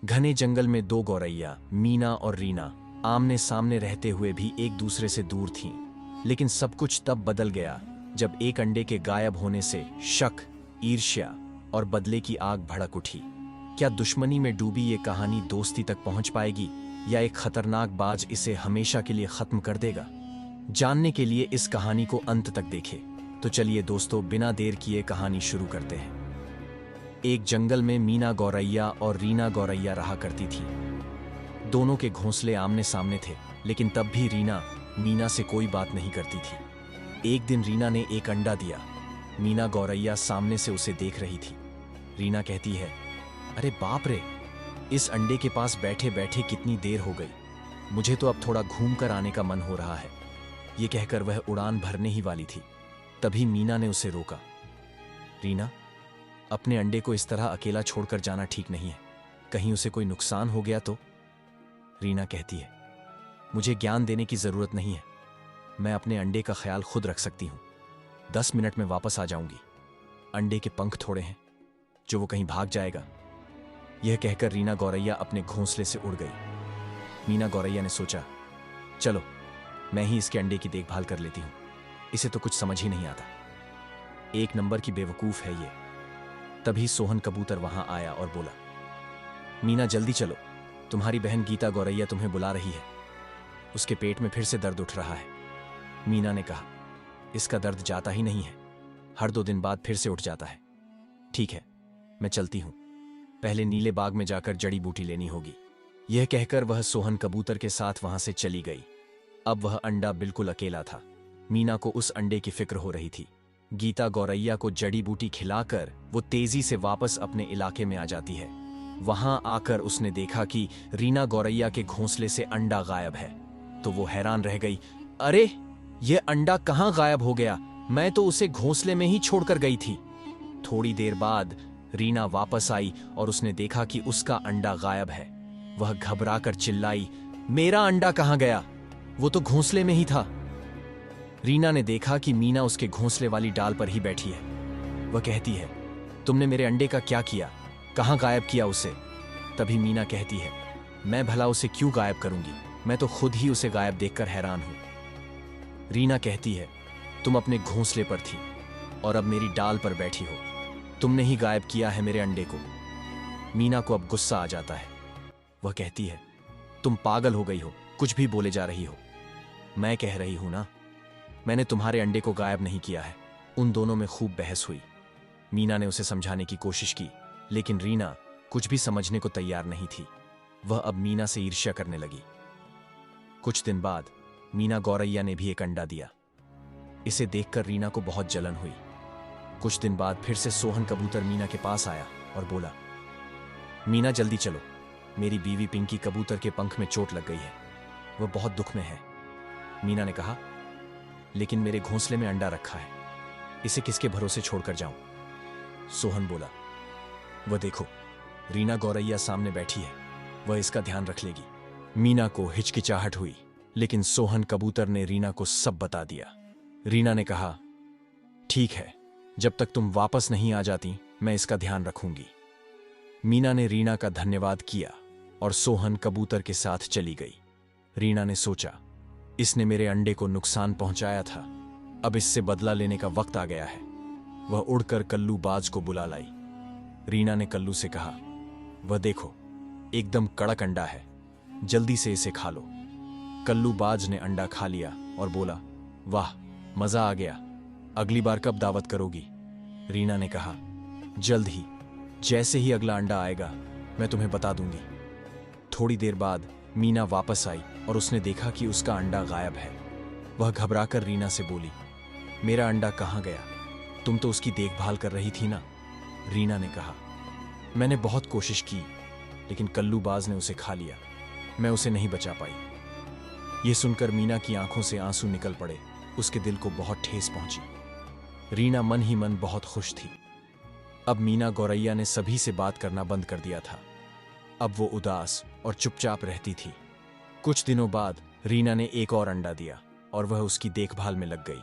घने जंगल में दो गौरैया मीना और रीना आमने सामने रहते हुए भी एक दूसरे से दूर थीं। लेकिन सब कुछ तब बदल गया जब एक अंडे के गायब होने से शक, ईर्ष्या और बदले की आग भड़क उठी। क्या दुश्मनी में डूबी ये कहानी दोस्ती तक पहुंच पाएगी या एक खतरनाक बाज इसे हमेशा के लिए खत्म कर देगा? जानने के लिए इस कहानी को अंत तक देखें। तो चलिए दोस्तों, बिना देर किए कहानी शुरू करते हैं। एक जंगल में मीना गौरैया और रीना गौरैया रहा करती थी। दोनों के घोंसले आमने सामने थे, लेकिन तब भी रीना मीना से कोई बात नहीं करती थी। एक दिन रीना ने एक अंडा दिया। मीना गौरैया सामने से उसे देख रही थी। रीना कहती है, अरे बाप रे, इस अंडे के पास बैठे बैठे कितनी देर हो गई। मुझे तो अब थोड़ा घूम कर आने का मन हो रहा है। ये कहकर वह उड़ान भरने ही वाली थी, तभी मीना ने उसे रोका। रीना, अपने अंडे को इस तरह अकेला छोड़कर जाना ठीक नहीं है। कहीं उसे कोई नुकसान हो गया तो? रीना कहती है, मुझे ज्ञान देने की जरूरत नहीं है। मैं अपने अंडे का ख्याल खुद रख सकती हूं। 10 मिनट में वापस आ जाऊंगी। अंडे के पंख थोड़े हैं जो वो कहीं भाग जाएगा। यह कहकर रीना गौरैया अपने घोंसले से उड़ गई। मीना गौरैया ने सोचा, चलो मैं ही इसके अंडे की देखभाल कर लेती हूं। इसे तो कुछ समझ ही नहीं आता। एक नंबर की बेवकूफ है ये। तभी सोहन कबूतर वहां आया और बोला, मीना जल्दी चलो, तुम्हारी बहन गीता गौरैया तुम्हें बुला रही है। उसके पेट में फिर से दर्द उठ रहा है। मीना ने कहा, इसका दर्द जाता ही नहीं है, हर 2 दिन बाद फिर से उठ जाता है। ठीक है, मैं चलती हूं। पहले नीले बाग में जाकर जड़ी बूटी लेनी होगी। यह कहकर वह सोहन कबूतर के साथ वहां से चली गई। अब वह अंडा बिल्कुल अकेला था। मीना को उस अंडे की फिक्र हो रही थी। गीता गौरैया को जड़ी बूटी खिलाकर वो तेजी से वापस अपने इलाके में आ जाती है। वहां आकर उसने देखा कि रीना गौरैया के घोंसले से अंडा गायब है। तो वो हैरान रह गई, अरे ये अंडा कहां गायब हो गया? मैं तो उसे घोंसले में ही छोड़कर गई थी। थोड़ी देर बाद रीना वापस आई और उसने देखा कि उसका अंडा गायब है। वह घबराकर चिल्लाई, मेरा अंडा कहां गया? वो तो घोंसले में ही था। रीना ने देखा कि मीना उसके घोंसले वाली डाल पर ही बैठी है। वह कहती है, तुमने मेरे अंडे का क्या किया? कहां गायब किया उसे? तभी मीना कहती है, मैं भला उसे क्यों गायब करूंगी? मैं तो खुद ही उसे गायब देखकर हैरान हूं। रीना कहती है, तुम अपने घोंसले पर थी और अब मेरी डाल पर बैठी हो। तुमने ही गायब किया है मेरे अंडे को। मीना को अब गुस्सा आ जाता है। वह कहती है, तुम पागल हो गई हो, कुछ भी बोले जा रही हो। मैं कह रही हूं ना, मैंने तुम्हारे अंडे को गायब नहीं किया है। उन दोनों में खूब बहस हुई। मीना ने उसे समझाने की कोशिश की, लेकिन रीना कुछ भी समझने को तैयार नहीं थी। वह अब मीना से ईर्ष्या करने लगी। कुछ दिन बाद मीना गौरैया ने भी एक अंडा दिया। इसे देखकर रीना को बहुत जलन हुई। कुछ दिन बाद फिर से सोहन कबूतर मीना के पास आया और बोला, मीना जल्दी चलो, मेरी बीवी पिंकी कबूतर के पंख में चोट लग गई है। वह बहुत दुख में है। मीना ने कहा, लेकिन मेरे घोंसले में अंडा रखा है, इसे किसके भरोसे छोड़कर जाऊं? सोहन बोला, वह देखो, रीना गौरैया सामने बैठी है, वह इसका ध्यान रख लेगी। मीना को हिचकिचाहट हुई, लेकिन सोहन कबूतर ने रीना को सब बता दिया। रीना ने कहा, ठीक है, जब तक तुम वापस नहीं आ जाती मैं इसका ध्यान रखूंगी। मीना ने रीना का धन्यवाद किया और सोहन कबूतर के साथ चली गई। रीना ने सोचा, इसने मेरे अंडे को नुकसान पहुंचाया था, अब इससे बदला लेने का वक्त आ गया है। वह उड़कर कल्लू बाज को बुला लाई। रीना ने कल्लू से कहा, वह देखो, एकदम कड़क अंडा है, जल्दी से इसे खा लो। कल्लू बाज ने अंडा खा लिया और बोला, वाह, मजा आ गया। अगली बार कब दावत करोगी? रीना ने कहा, जल्द ही, जैसे ही अगला अंडा आएगा मैं तुम्हें बता दूंगी। थोड़ी देर बाद मीना वापस आई और उसने देखा कि उसका अंडा गायब है। वह घबराकर रीना से बोली, मेरा अंडा कहां गया? तुम तो उसकी देखभाल कर रही थी ना? रीना ने कहा, मैंने बहुत कोशिश की, लेकिन कल्लूबाज ने उसे खा लिया। मैं उसे नहीं बचा पाई। यह सुनकर मीना की आंखों से आंसू निकल पड़े। उसके दिल को बहुत ठेस पहुंची। रीना मन ही मन बहुत खुश थी। अब मीना गौरैया ने सभी से बात करना बंद कर दिया था। अब वो उदास और चुपचाप रहती थी। कुछ दिनों बाद रीना ने एक और अंडा दिया और वह उसकी देखभाल में लग गई।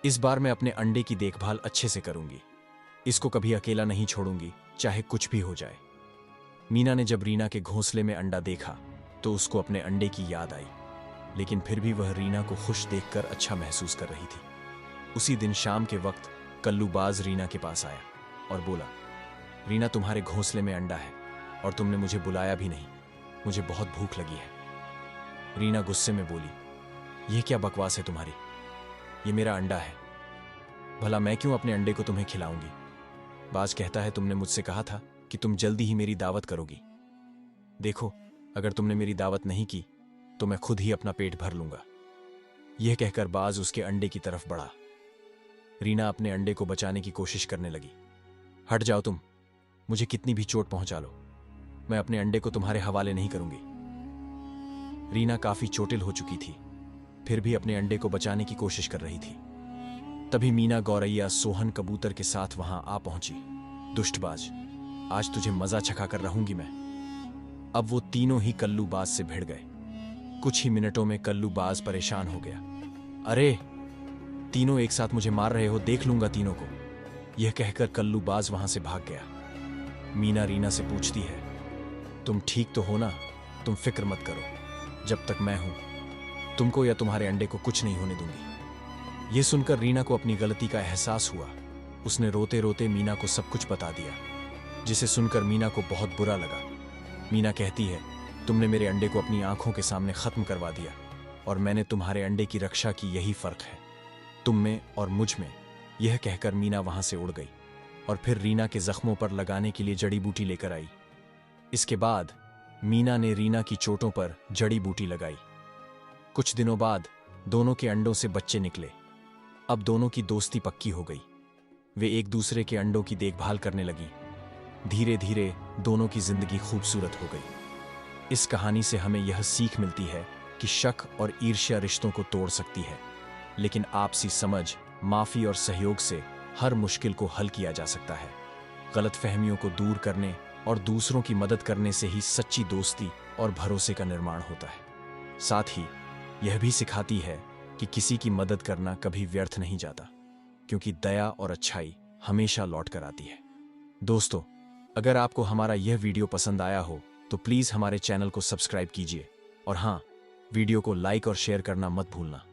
इस बार मैं अपने अंडे की देखभाल अच्छे से करूंगी। इसको कभी अकेला नहीं छोड़ूंगी, चाहे कुछ भी हो जाए। मीना ने जब रीना के घोंसले में अंडा देखा तो उसको अपने अंडे की याद आई, लेकिन फिर भी वह रीना को खुश देखकर अच्छा महसूस कर रही थी। उसी दिन शाम के वक्त कल्लूबाज रीना के पास आया और बोला, रीना, तुम्हारे घोंसले में अंडा है और तुमने मुझे बुलाया भी नहीं। मुझे बहुत भूख लगी है। रीना गुस्से में बोली, यह क्या बकवास है तुम्हारी? ये मेरा अंडा है। भला मैं क्यों अपने अंडे को तुम्हें खिलाऊंगी? बाज कहता है तुमने मुझसे कहा था कि तुम जल्दी ही मेरी दावत करोगी। देखो, अगर तुमने मेरी दावत नहीं की तो मैं खुद ही अपना पेट भर लूंगा। यह कहकर बाज उसके अंडे की तरफ बढ़ा। रीना अपने अंडे को बचाने की कोशिश करने लगी। हट जाओ तुम, मुझे कितनी भी चोट पहुंचा लो, मैं अपने अंडे को तुम्हारे हवाले नहीं करूंगी। रीना काफी चोटिल हो चुकी थी, फिर भी अपने अंडे को बचाने की कोशिश कर रही थी। तभी मीना गौरैया सोहन कबूतर के साथ वहां आ पहुंची। दुष्टबाज, आज तुझे मजा चखाकर रहूंगी मैं। अब वो तीनों ही कल्लूबाज से भिड़ गए। कुछ ही मिनटों में कल्लूबाज परेशान हो गया। अरे, तीनों एक साथ मुझे मार रहे हो, देख लूंगा तीनों को। यह कहकर कल्लूबाज वहां से भाग गया। मीना रीना से पूछती है, तुम ठीक तो हो ना? तुम फिक्र मत करो, जब तक मैं हूं तुमको या तुम्हारे अंडे को कुछ नहीं होने दूंगी। यह सुनकर रीना को अपनी गलती का एहसास हुआ। उसने रोते रोते मीना को सब कुछ बता दिया, जिसे सुनकर मीना को बहुत बुरा लगा। मीना कहती है, तुमने मेरे अंडे को अपनी आंखों के सामने खत्म करवा दिया और मैंने तुम्हारे अंडे की रक्षा की, यही फर्क है तुम में और मुझ में। यह कहकर मीना वहां से उड़ गई और फिर रीना के जख्मों पर लगाने के लिए जड़ी बूटी लेकर आई। इसके बाद मीना ने रीना की चोटों पर जड़ी बूटी लगाई। कुछ दिनों बाद दोनों के अंडों से बच्चे निकले। अब दोनों की दोस्ती पक्की हो गई। वे एक दूसरे के अंडों की देखभाल करने लगी। धीरे धीरे दोनों की जिंदगी खूबसूरत हो गई। इस कहानी से हमें यह सीख मिलती है कि शक और ईर्ष्या रिश्तों को तोड़ सकती है, लेकिन आपसी समझ, माफी और सहयोग से हर मुश्किल को हल किया जा सकता है। गलतफहमियों को दूर करने और दूसरों की मदद करने से ही सच्ची दोस्ती और भरोसे का निर्माण होता है। साथ ही यह भी सिखाती है कि किसी की मदद करना कभी व्यर्थ नहीं जाता, क्योंकि दया और अच्छाई हमेशा लौट कर आती है। दोस्तों, अगर आपको हमारा यह वीडियो पसंद आया हो तो प्लीज हमारे चैनल को सब्सक्राइब कीजिए और हाँ, वीडियो को लाइक और शेयर करना मत भूलना।